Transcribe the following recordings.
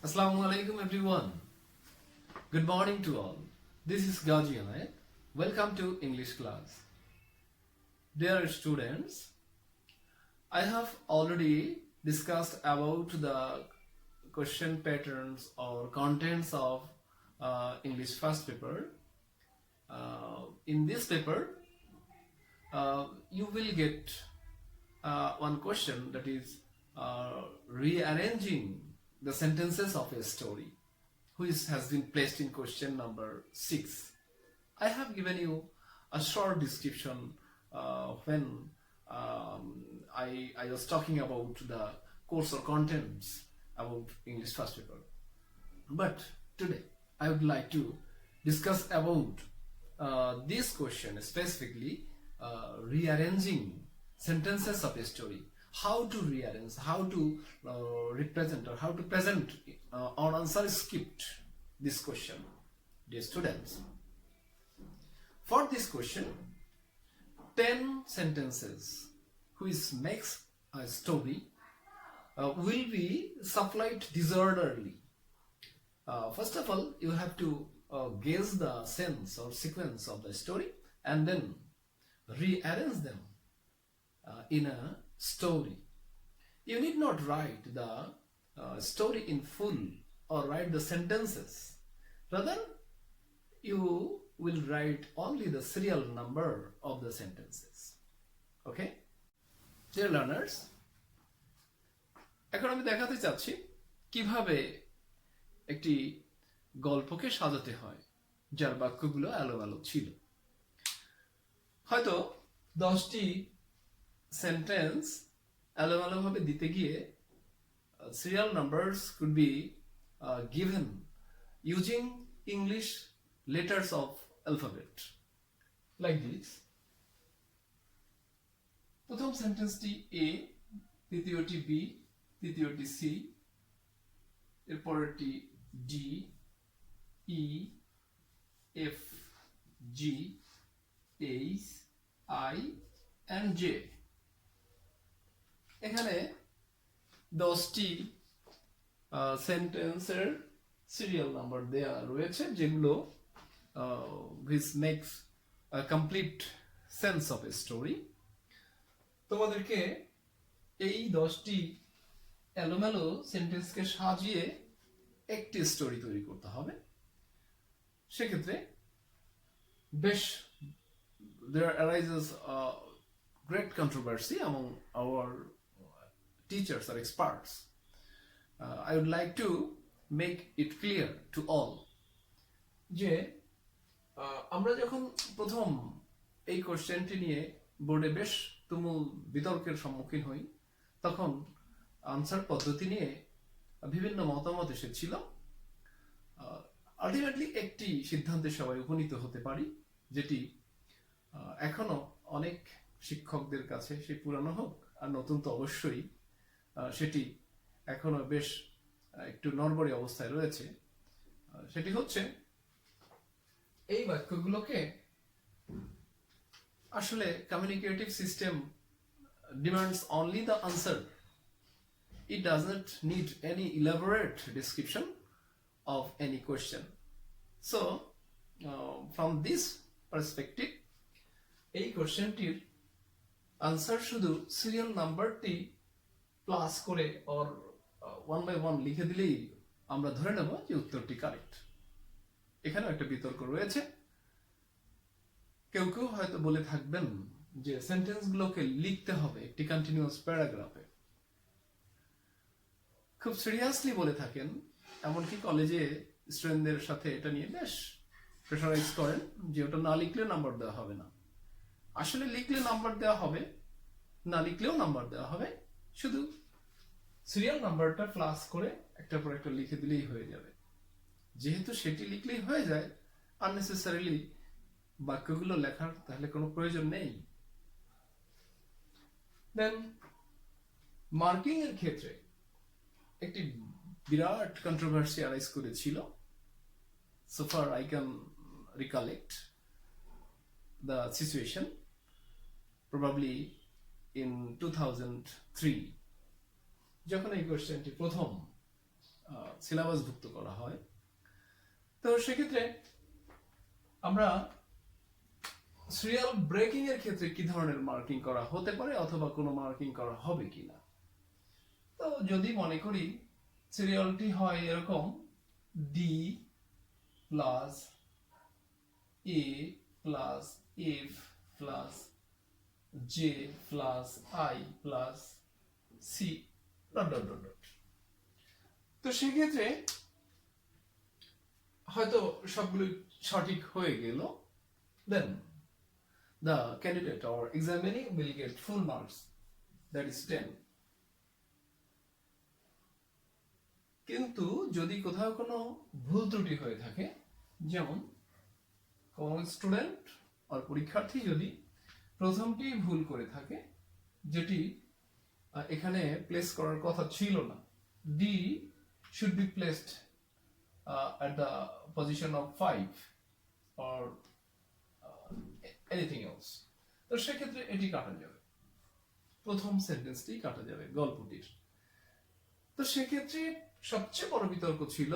Assalamu alaikum everyone. Good morning to all. This is Gaji Anayat. Welcome to English class. Dear students, I have already discussed about the question patterns or contents of English first paper. In this paper, you will get one question, that is rearranging the sentences of a story, which has been placed in question number 6. I have given you a short description when I was talking about the course or contents about English first paper. But today I would like to discuss about this question, specifically rearranging sentences of a story. How to rearrange, how to represent, or how to present on answer script this question, dear students. For this question, 10 sentences which makes a story will be supplied disorderly. First of all, you have to guess the sense or sequence of the story and then rearrange them in a story. You need not write the story in full or write the sentences. Rather, you will write only the serial number of the sentences. Okay? Dear learners, এখন আমি দেখাতে চাচ্ছি কিভাবে একটি গল্পকে সাজাতে হয় যার বাক্যগুলো এলোমেলো ছিল। হয়তো 10টি সেন্টেন্স এলোমেলোভাবে দিতে গিয়ে serial numbers could be given using English letters of alphabet like this. প্রথম সেন্টেন্সটি A, দ্বিতীয়টি B, তৃতীয়টি C, এরপরেরটি D, E, F, G, H, I and J. এখানে 10টি সেন্টেন্সের সিরিয়াল নাম্বার দেয়া রয়েছে যেগুলো which makes a complete sense of a story. তোমাদেরকে এই 10টি এলোমেলো সেন্টেন্সকে সাজিয়ে একটি স্টোরি তৈরি করতে হবে। সেক্ষেত্রে বেশ there arises a great controversy among our teachers or experts. I would like to make it clear to all যে আমরা যখন প্রথম এই কোশ্চেনটি নিয়ে বোর্ডে বেশ তুমুল বিতর্কের সম্মুখীন হই, তখন আনসার পদ্ধতি নিয়ে বিভিন্ন মতামত এসেছিল। আলটিমেটলি একটি সিদ্ধান্তে সবাই উপনীত হতে পারি, যেটি এখনো অনেক শিক্ষকদের কাছে, সে পুরানো হোক আর নতুন তো অবশ্যই, সেটি এখনো বেশ একটু নড়বড়ে অবস্থায় রয়েছে। সেটি হচ্ছে এই বাক্যগুলোকে আসলে communicative system demands only the answer. It doesn't need any elaborate description of any question. So from this perspective, এই কোশ্চেনটির আনসার শুধু সিরিয়াল নাম্বারটি প্লাস করে or one by one লিখে দিলেই আমরা ধরে নেব যে উত্তরটি কারেক্ট। এখানে একটা বিতর্ক রয়েছে। কেউ কেউ হয়তো বলে থাকবেন যে সেন্টেন্সগুলোকে লিখতে হবে একটি কন্টিনিউয়াস প্যারাগ্রাফে। খুব সিরিয়াসলি বলে থাকেন, এমনকি কলেজে স্টুডেন্টদের সাথে এটা নিয়ে বেশ প্রেশারাইজ করেন যে ওটা না লিখলে নাম্বার দেওয়া হবে না। আসলে লিখলে নাম্বার দেওয়া হবে, না লিখলেও নাম্বার দেওয়া হবে, শুধু সিরিয়াল নাম্বারটা প্লাস করে একটার পর একটা লিখে দিলেই হয়ে যাবে। যেহেতু সেটি লিখলেই হয়ে যায়, আননেসেসারিলি বাক্যগুলো লেখার তাহলে কোনো প্রয়োজন নেই। দেন মার্কিং এর ক্ষেত্রে একটি বিরাট কন্ট্রোভার্সি আরাইজ করেছিল। So far I can recollect the situation, probably in 2003, যখন এই কোশ্চেনটি প্রথম সিলেবাসভুক্ত করা হয়। তো সেক্ষেত্রে আমরা সিরিয়াল ব্রেকিং এর ক্ষেত্রে কি ধরনের মার্কিং করা হতে পারে অথবা কোনো মার্কিং করা হবে কিনা। তো যদি মনে করি সিরিয়ালটি হয় এরকম D plus A plus F plus J plus I plus C dot dot dot dot. তো সেক্ষেত্রে হয়তো সবগুলো সঠিক হয়ে গেল, দেন the candidate or examinee will get full marks, that is 10. কিন্তু যদি কোথাও কোনো ভুল ত্রুটি হয়ে থাকে, যেমন কোন স্টুডেন্ট আর পরীক্ষার্থী যদি প্রথমটি ভুল করে থাকে, যেটি এখানে প্লেস করার কথা ছিল না, D should be placed at the position of 5 or anything else, তো সেক্ষেত্রে এটি কাটা যাবে, প্রথম সেন্টেন্সটি কাটা যাবে গল্পটির। তো সেক্ষেত্রে সবচেয়ে বড় বিতর্ক ছিল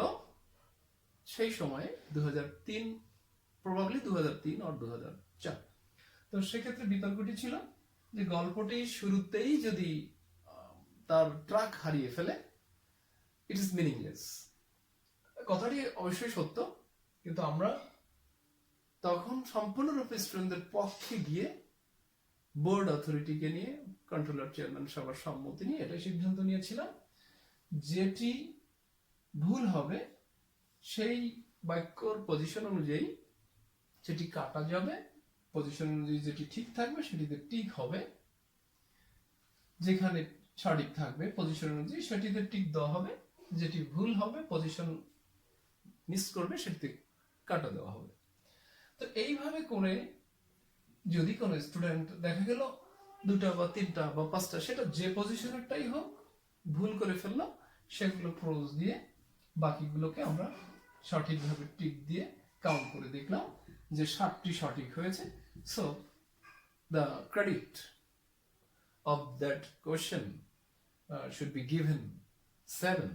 সেই সময়ে 2003, প্রবাবলি 2003 or 2004। তো সেক্ষেত্রে বিতর্কটি ছিল যে গল্পটি শুরুতেই যদি তার ট্র্যাক হারিয়ে ফেলে, ইট ইজ মিনিংলেস। কথাটি অবশ্যই সত্য, কিন্তু আমরা তখন সম্পূর্ণরূপে স্টুডেন্টদের পক্ষে গিয়ে বোর্ড অথরিটিকে নিয়ে, কন্ট্রোলার চেয়ারম্যান সবার সম্মতি নিয়ে এটাই সিদ্ধান্ত নিয়েছিলাম, যেটি ভুল হবে সেই বাক্যর পজিশন অনুযায়ী সেটি কাটা যাবে, পজিশন অনুযায়ী যেটি ঠিক থাকবে সেটিতে টিক হবে, যেখানে সঠিক থাকবে পজিশন অনুযায়ী সেটিতে টিক দেওয়া হবে, যেটি ভুল হবে পজিশন মিস করবে সেটিতে কাটা দেওয়া হবে। তো এইভাবে করে যদি কোনো স্টুডেন্ট দেখা গেল 2টা বা 3টা বা 5টা, সেটা যে পজিশনেরটাই হোক, ভুল করে ফেললো, সেগুলো ক্রস দিয়ে বাকিগুলোকে আমরা সঠিকভাবে টিক দিয়ে কাউন্ট করে দেখলাম যে 7টি সঠিক হয়েছে। So the credit of that question should be given 7।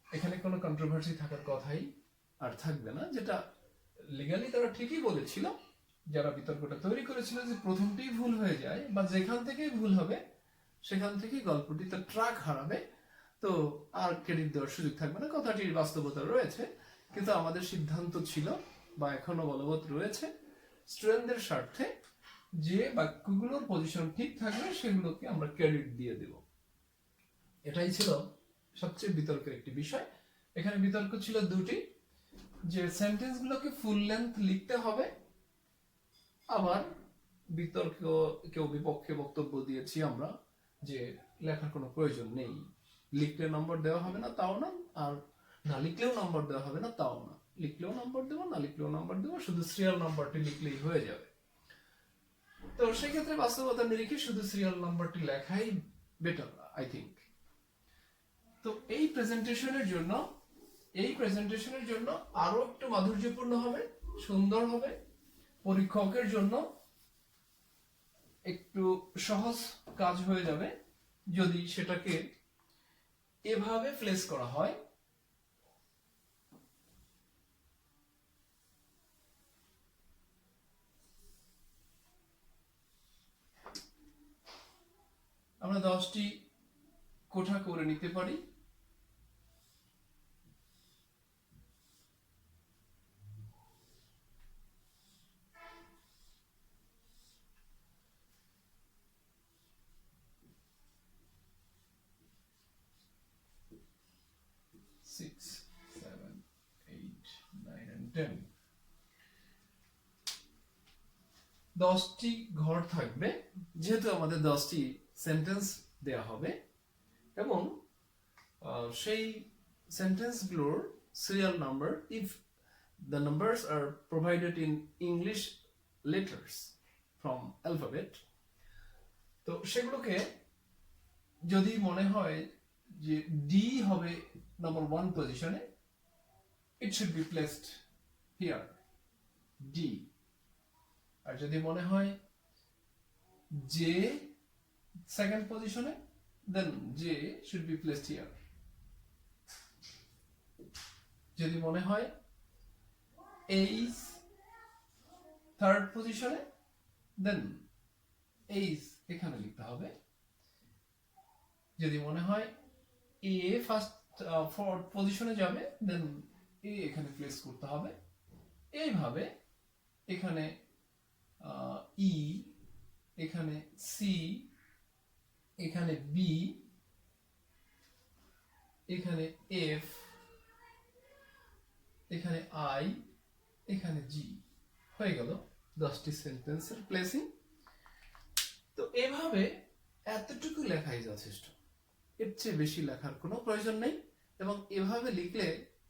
এখানে কোনো কন্ট্রোভার্সি থাকার কথাই আর থাকবে না, যেটা লিগালি তারা ঠিকই বলেছিল, যারা বিতর্কটা তৈরি করেছিল, যে প্রথমটি ভুল হয়ে যায় বা যেখান থেকেই ভুল হবে সেখান থেকেই গল্পটি তার ট্র্যাক হারাবে, তো আর ক্রেডিট দেওয়ার সুযোগ থাকবে না। কথাটির বাস্তবতা রয়েছে, কিন্তু আমাদের সিদ্ধান্ত ছিল বা এখনো বলবৎ রয়েছে, স্টুডেন্টদের স্বার্থে যে বাক্যগুলোর পজিশন ঠিক থাকবে সেগুলোকে আমরা ক্রেডিট দিয়ে দেব। এটাই ছিল সবচেয়ে বিতর্কের একটি বিষয়। এখানে বিতর্ক ছিল দুটি, যে সেন্টেন্সগুলোকে ফুল লেন্থ লিখতে হবে, আবার বিতর্ক কেউ বিপক্ষে বক্তব্য দিয়েছি আমরা যে লেখার কোনো প্রয়োজন নেই, লিখলে নম্বর দেওয়া হবে না তাও না, আর না লিখলেও নম্বর দেওয়া হবে না তাও না, লিখলেও নম্বর দেবো না লিখলেও নম্বর দেবো, শুধু সিরিয়াল নাম্বারটি লিখলেই হয়ে যাবে। তো সেক্ষেত্রে বাস্তবতার নিরিখে শুধু সিরিয়াল নাম্বারটি লেখাই বেটার, আই থিঙ্ক। তো এই প্রেজেন্টেশনের জন্য আরো একটু মাধুর্যপূর্ণ হবে, সুন্দর হবে, পরীক্ষকের জন্য একটু সহজ কাজ হয়ে যাবে যদি সেটাকে এভাবে প্লেস করা হয়। আমরা 10টি কোঠা করে নিতে পারি। Six, 7, 8, 9 and 10 10টি ঘর থাকবে, যেহেতু আমাদের 10টি সেন্টেন্স দেয়া হবে, এবং সেই সেন্টেন্সগুলোর serial number, if the numbers are provided in English letters from alphabet, তো সেগুলোকে যদি মনে হয় যে ডি হবে নাম্বার 1 পজিশনে, it should be placed here, D। আর যদি মনে হয় জে সেকেন্ড পজিশনে, then J should be placed here। যদি মনে হয় এইচ থার্ড পজিশনে, দেন এইচ এখানে লিখতে হবে। যদি মনে হয় এ ফার্স্ট ফোর্থ পজিশনে যাবে, দেন এ এখানে প্লেস করতে হবে। এইভাবে এখানে ই, এখানে সি, এখানে বি, এখানে এফ, এখানে আই, এখানে জি, হয়ে গেল 10টি সেন্টেন্সের প্লেসিং। তো এভাবে এতটুকু লেখাই যথেষ্ট, এর চেয়ে বেশি লেখার কোনো প্রয়োজন নেই। এবং এভাবে লিখলে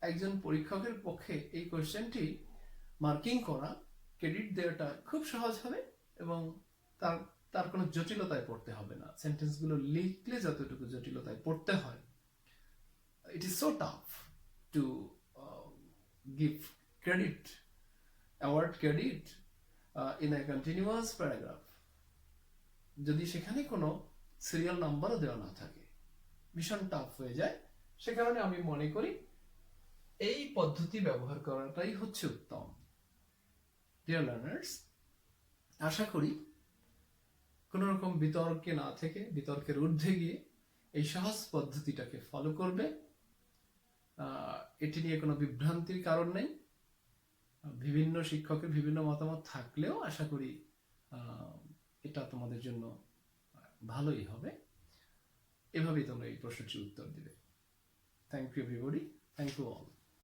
একজন পরীক্ষকের পক্ষে এই কোশ্চেনটি মার্কিং করা, ক্রেডিট দেওয়াটা খুব সহজ হবে এবং তার তার কোনো জটিলতায় পড়তে হবে না। সেন্টেন্সগুলো লিখলে যতটুকু জটিলতায় পড়তে হয়, it is so tough to give credit, award credit in a continuous paragraph, যদি সেখানে কোনো সিরিয়াল নাম্বারও দেওয়া না থাকে, ভীষণ টাফ হয়ে যায়। সে কারণে আমি মনে করি এই পদ্ধতি ব্যবহার করাটাই হচ্ছে উত্তম। ডিয়ার লার্নার্স, আশা করি কোনো রকম বিতর্কে না থেকে বিতর্কের ঊর্ধ্বে গিয়ে এই সহজ পদ্ধতিটাকে ফলো করবে। এটি নিয়ে কোনো বিভ্রান্তির কারণ নেই। বিভিন্ন শিক্ষকের বিভিন্ন মতামত থাকলেও আশা করি এটা তোমাদের জন্য ভালোই হবে। এভাবেই তোমরা এই প্রশ্নটির উত্তর দিবে। Thank you everybody, thank you all.